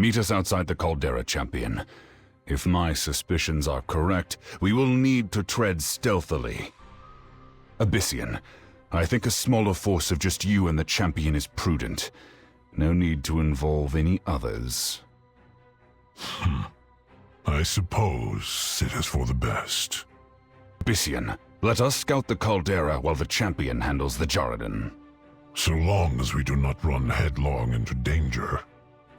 Meet us outside the caldera, champion. If my suspicions are correct, we will need to tread stealthily. Abyssian, I think a smaller force of just you and the champion is prudent. No need to involve any others. I suppose it is for the best. Abyssian, let us scout the caldera while the champion handles the Jarradin. So long as we do not run headlong into danger.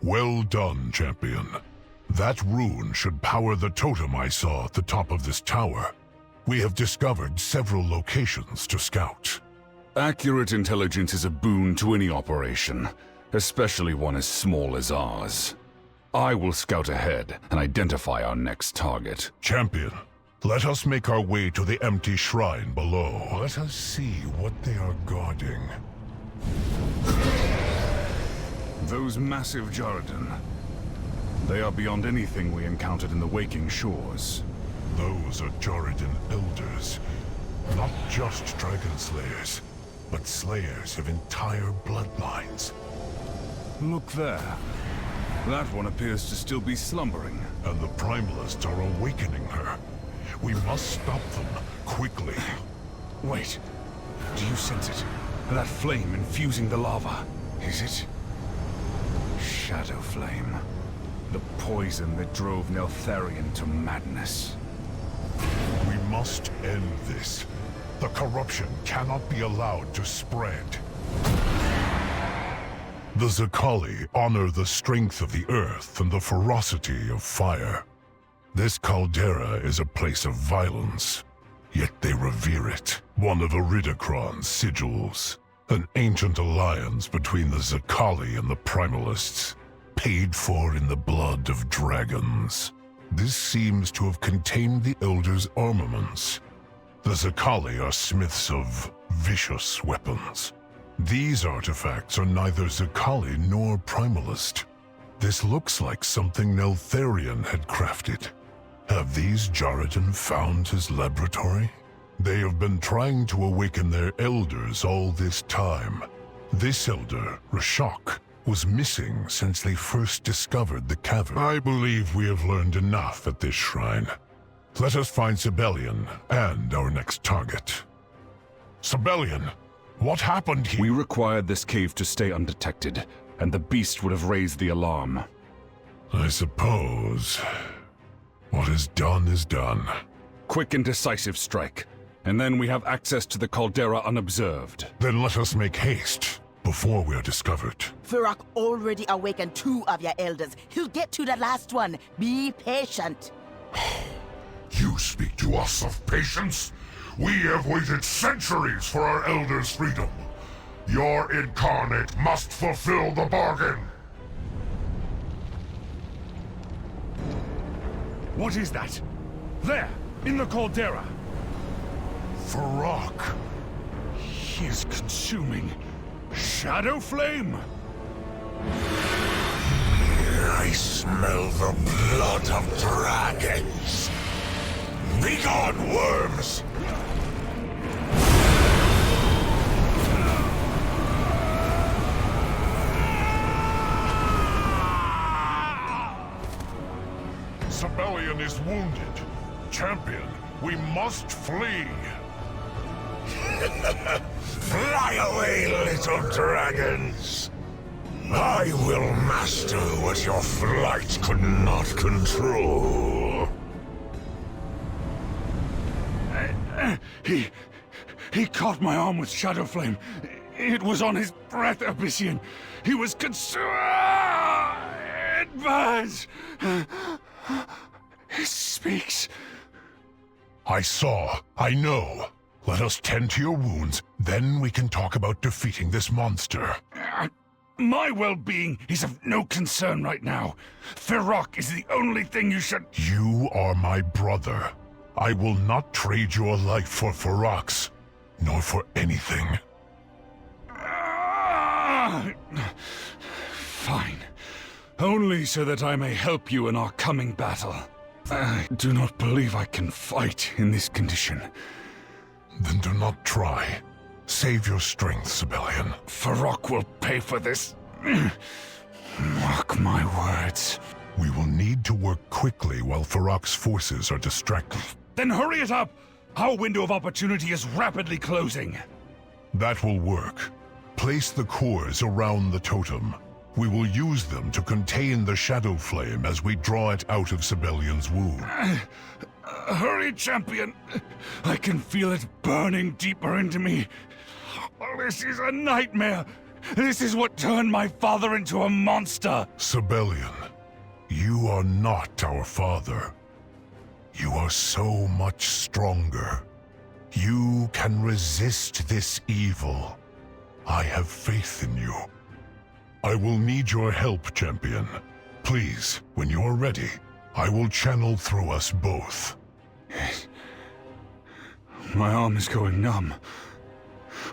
Well done, champion. That rune should power the totem I saw at the top of this tower. We have discovered several locations to scout. Accurate intelligence is a boon to any operation, especially one as small as ours. I will scout ahead and identify our next target. Champion, let us make our way to the empty shrine below. Let us see what they are guarding. Those massive Jarradin. They are beyond anything we encountered in the Waking Shores. Those are Jarradin elders. Not just dragon slayers, but slayers of entire bloodlines. Look there. That one appears to still be slumbering. And the Primalists are awakening her. We must stop them, quickly. Wait. Do you sense it? That flame infusing the lava. Is it? Shadow flame. The poison that drove Neltharion to madness. We must end this. The corruption cannot be allowed to spread. The Zakali honor the strength of the earth and the ferocity of fire. This caldera is a place of violence, yet they revere it. One of Iridikron's sigils, an ancient alliance between the Zakali and the Primalists, paid for in the blood of dragons. This seems to have contained the Elders' armaments. The Zakali are smiths of vicious weapons. These artifacts are neither Zakali nor Primalist. This looks like something Neltharion had crafted. Have these Jarradin found his laboratory? They have been trying to awaken their elders all this time. This elder, Rashok, was missing since they first discovered the cavern. I believe we have learned enough at this shrine. Let us find Sabellian and our next target. Sabellian! What happened here? We required this cave to stay undetected, and the beast would have raised the alarm. I suppose. What is done is done. Quick and decisive strike, and then we have access to the caldera unobserved. Then let us make haste, before we are discovered. Fyrakk already awakened 2 of your elders. He'll get to the last one. Be patient. You speak to us of patience? We have waited centuries for our elders' freedom. Your incarnate must fulfill the bargain. What is that? There, in the caldera. Fyrakk. He is consuming shadow flame. I smell the blood of dragons. Begone, worms! Sabellian is wounded. Champion, we must flee. Fly away, little dragons. I will master what your flight could not control. He caught my arm with shadow flame. It was on his breath, Abyssian. He was consumed. It burns. He speaks. I saw. I know. Let us tend to your wounds, then we can talk about defeating this monster. My well-being is of no concern right now. Fyrakk is the only thing you should... You are my brother. I will not trade your life for Fyrakk's, nor for anything. Fine. Only so that I may help you in our coming battle. I do not believe I can fight in this condition. Then do not try. Save your strength, Sabellian. Fyrakk will pay for this. Mark my words. We will need to work quickly while Fyrakk's forces are distracted. Then hurry it up! Our window of opportunity is rapidly closing. That will work. Place the cores around the totem. We will use them to contain the shadow flame as we draw it out of Sabellian's wound. Hurry, champion! I can feel it burning deeper into me. This is a nightmare! This is what turned my father into a monster! Sabellian, you are not our father. You are so much stronger. You can resist this evil. I have faith in you. I will need your help, champion. Please, when you are ready, I will channel through us both. My arm is going numb.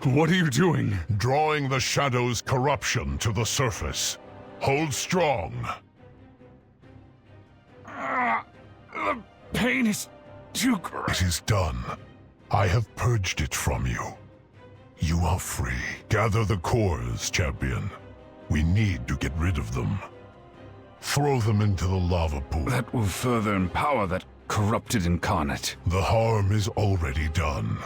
What are you doing? Drawing the shadow's corruption to the surface. Hold strong. The pain is too great. It is done. I have purged it from you. You are free. Gather the cores, champion. We need to get rid of them. Throw them into the lava pool. That will further empower that corrupted incarnate. The harm is already done.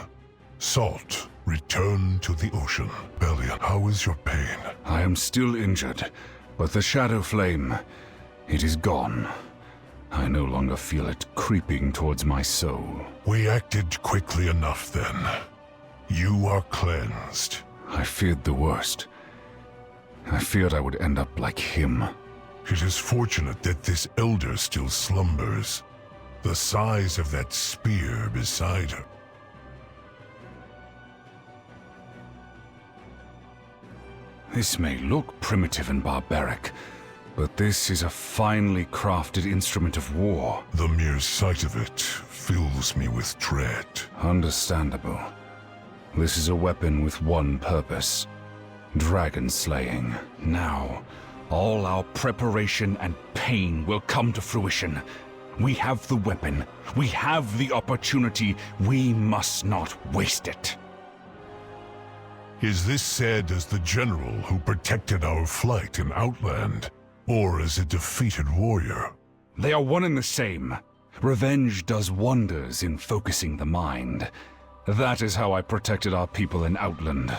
Salt, return to the ocean. Bellion, how is your pain? I am still injured, but the shadow flame, it is gone. I no longer feel it creeping towards my soul. We acted quickly enough then. You are cleansed. I feared the worst. I feared I would end up like him. It is fortunate that this elder still slumbers. The size of that spear beside her. This may look primitive and barbaric, but this is a finely crafted instrument of war. The mere sight of it fills me with dread. Understandable. This is a weapon with one purpose: dragon slaying. Now, all our preparation and pain will come to fruition. We have the weapon. We have the opportunity. We must not waste it. Is this said as the general who protected our flight in Outland, or as a defeated warrior? They are one and the same. Revenge does wonders in focusing the mind. That is how I protected our people in Outland.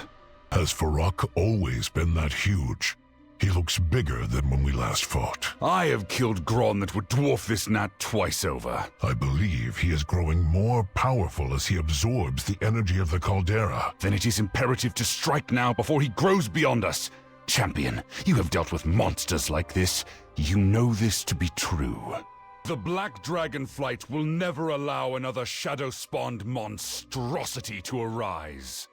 Has Fyrakk always been that huge? He looks bigger than when we last fought. I have killed Gron that would dwarf this gnat twice over. I believe he is growing more powerful as he absorbs the energy of the caldera. Then it is imperative to strike now before he grows beyond us. Champion, you have dealt with monsters like this. You know this to be true. The Black Dragonflight will never allow another shadow-spawned monstrosity to arise.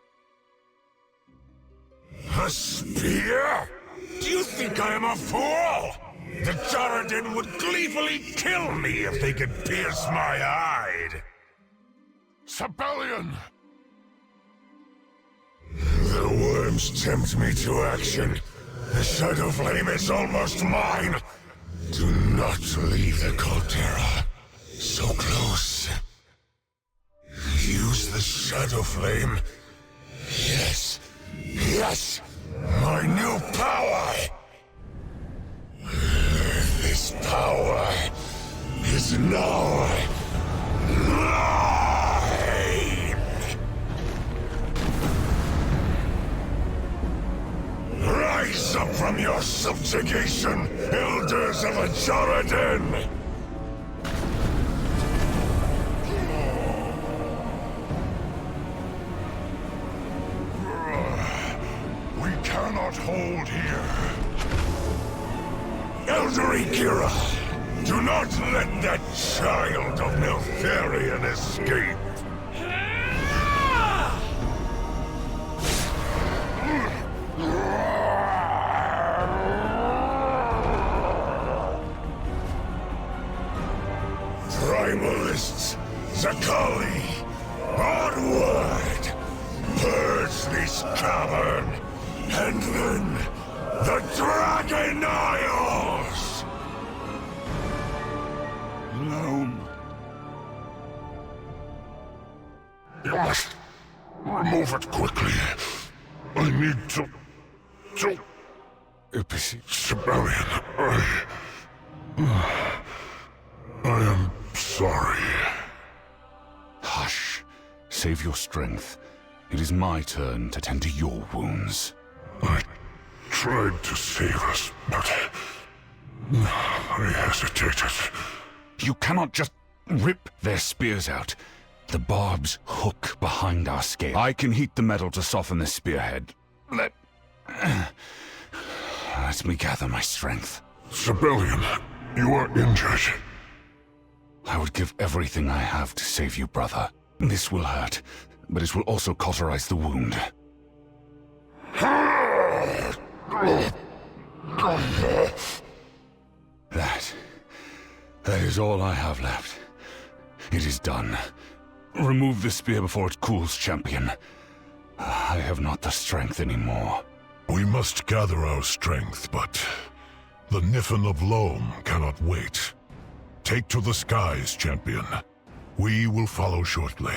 A spear? Do you think I am a fool? The Jaredin would gleefully kill me if they could pierce my hide. Sabellian! The worms tempt me to action. The shadow flame is almost mine. Do not leave the caldera. So close. Use the shadow flame. Yes. Yes! My new power! This power is now mine! Rise up from your subjugation, elders of a Jaredin! We cannot hold here. Elderikira, do not let that child of Neltharion escape! Primalists, Zakali, onward! Purge this cavern, and then the Dragon Isles! Loam. You must remove it quickly. I need to... Sabellian, I am sorry. Hush. Save your strength. It is my turn to tend to your wounds. I tried to save us, but I hesitated. You cannot just rip their spears out. The barbs hook behind our scale. I can heat the metal to soften the spearhead. Let me gather my strength. Sabellian, you are injured. I would give everything I have to save you, brother. This will hurt, but it will also cauterize the wound. That is all I have left. It is done. Remove the spear before it cools, champion. I have not the strength anymore. We must gather our strength, but the Niffin of Loam cannot wait. Take to the skies, champion. We will follow shortly.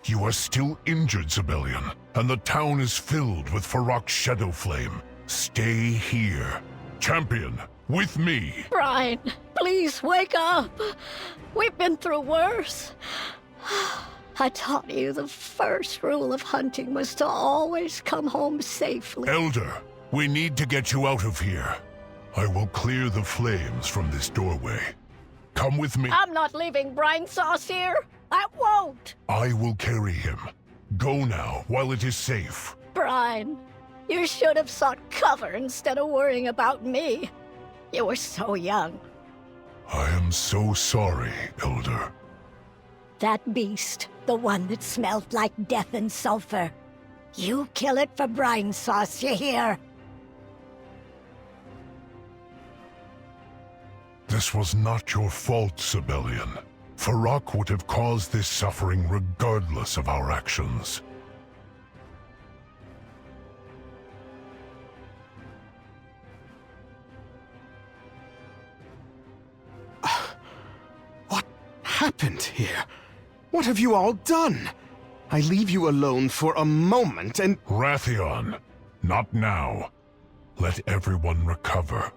You are still injured, Sabellian, and the town is filled with Fyrakk's shadow flame. Stay here. Champion, with me! Brian, please wake up! We've been through worse. I taught you the first rule of hunting was to always come home safely. Elder, we need to get you out of here. I will clear the flames from this doorway. Come with me. I'm not leaving Brine Sauce here! I won't! I will carry him. Go now, while it is safe. Brian, you should have sought cover instead of worrying about me. You were so young. I am so sorry, Elder. That beast, the one that smelled like death and sulfur. You kill it for Brine Sauce, you hear? This was not your fault, Sabellian. Fyrakk would have caused this suffering regardless of our actions. What happened here? What have you all done? I leave you alone for a moment and— Wrathion, not now. Let everyone recover.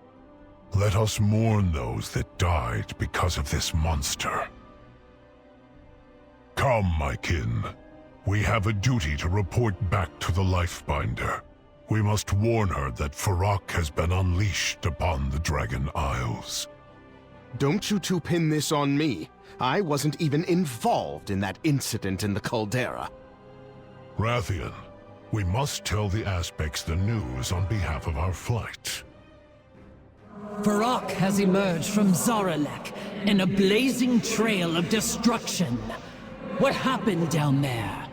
Let us mourn those that died because of this monster. Come, my kin. We have a duty to report back to the Lifebinder. We must warn her that Fyrakk has been unleashed upon the Dragon Isles. Don't you two pin this on me. I wasn't even involved in that incident in the caldera. Wrathion, we must tell the Aspects the news on behalf of our flight. Fyrakk has emerged from Zaralek in a blazing trail of destruction. What happened down there?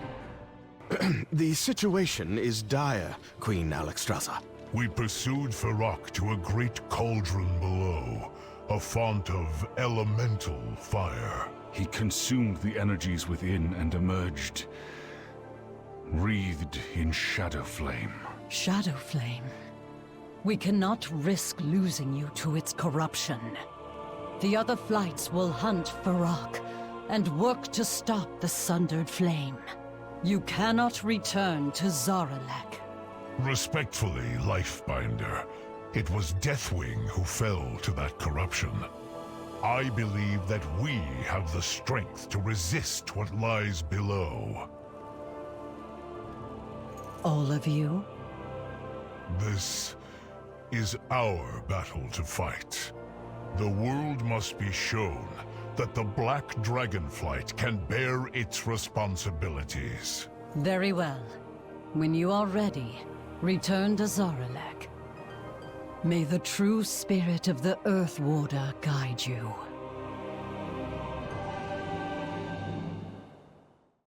The situation is dire, Queen Alexstrasza. We pursued Fyrakk to a great cauldron below, a font of elemental fire. He consumed the energies within and emerged, wreathed in shadow flame. Shadow Flame. We cannot risk losing you to its corruption. The other flights will hunt Fyrakk and work to stop the sundered flame. You cannot return to Zaralek. Respectfully, Lifebinder, it was Deathwing who fell to that corruption. I believe that we have the strength to resist what lies below. All of you? This is our battle to fight. The world must be shown that the Black Dragonflight can bear its responsibilities. Very well. When you are ready, return to Zaralek. May the true spirit of the Earth Warder guide you.